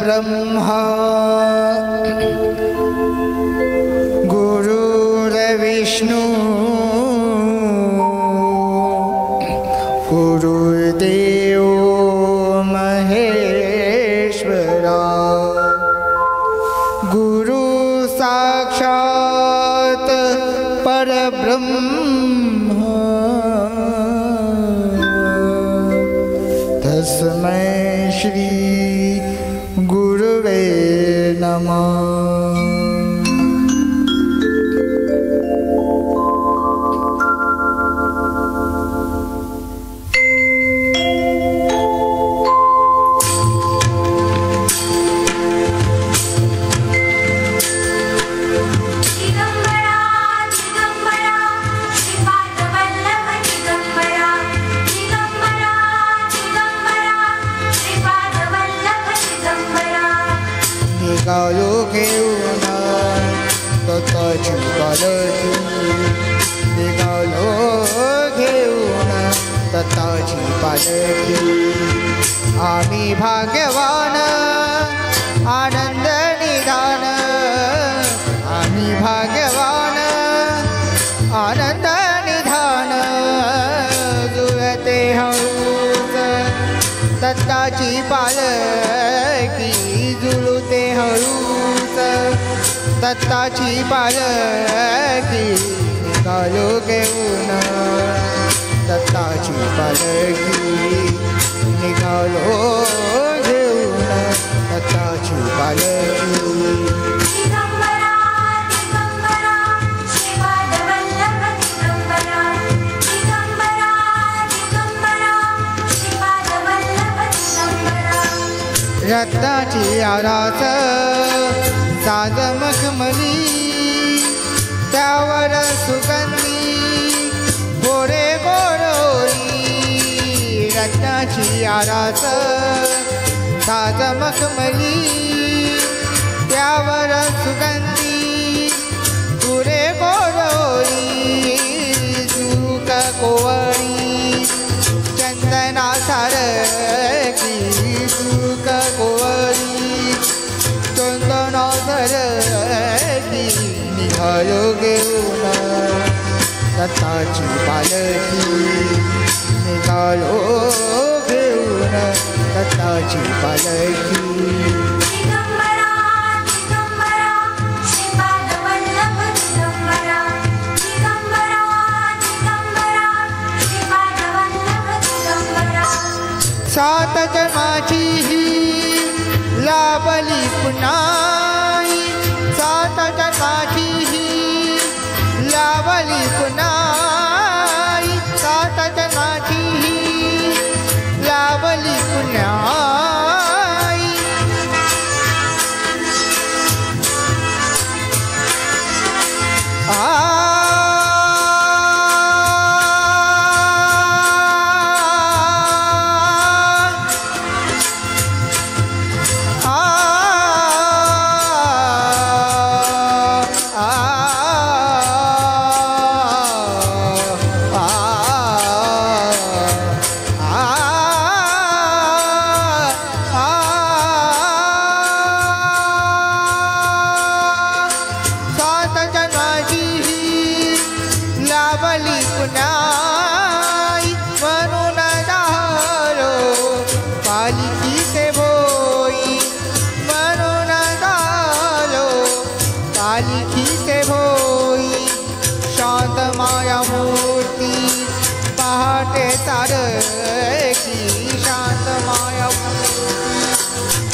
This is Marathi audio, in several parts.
ब्रह्मा गुरुर्विष्णु गुरुर्देव महेश्वरा गुरु साक्षात् परब्रह्म तस्मै श्री गुरुवे नमः। निघालो घेऊन दत्ताची पालखी निघालो घेऊन दत्ताची पालखी आम्ही भाग्यवान आनंद निधान आम्ही भाग्यवान आनंद निधान जुळते हळूच दत्ताची पालखी जुळते हळूच दत्ताची पालखी निघालो घेऊन दत्ताची पालखी निघालो घेऊन दत्ताची पालखी रत्नाची आरास साज मखमली त्यावर सुगंधी गोरे गोरोरी रत्नाची आरास साज मखमली त्यावर सुगंधी गोरे गोरोरी सुक कोवळी चंदना सारखी सुक कोवळी चंदना सारखी निघालो घेऊन दत्ताची पालखी निघालो घेऊन दत्ताची पालखी सात जन्माची ही लाभली पुन्हा सात जन्माची ही लाभली पुन्हा सात जन्माची ही लाभली पुन्हा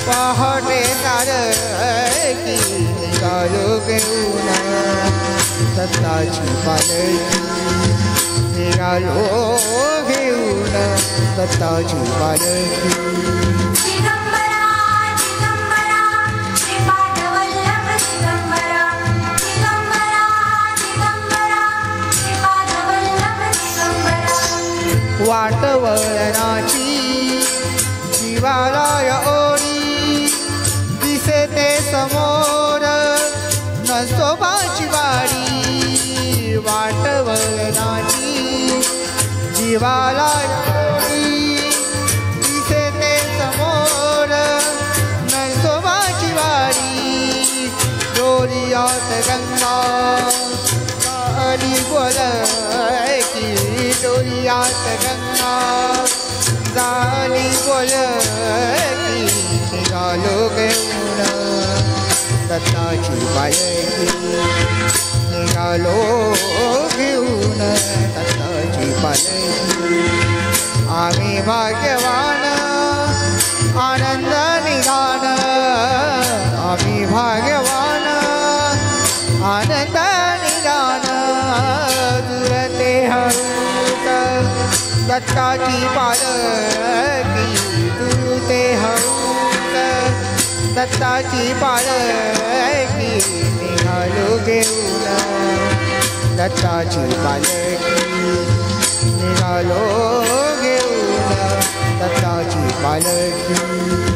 पहाटे तारकी निघालो घेऊन दत्ताची पालखी निघालो घेऊन दत्ताची पालखी वाटवळणाची जीवालय ओरी दिसते समोर नसोबाची वाडी वाटवळणाची जीवालय ओरी दिसते समोर नसोबा डोळ्यात गंगा झाली बोलकी डोळ्यात गंगा झाली बोलकी निघालो घेऊन दत्ताची पालखी निघालो घेऊन दत्ताची पालखी आम्ही भाग्यवान आनंद निधान आम्ही भाग्यवान आनंद निधान दुरते हळूत दत्ताची पालखी दुरते हळूत दत्ताची पालखी निघालो घेऊन दत्ताची पालखी निघालो घेऊन दत्ताची पालखी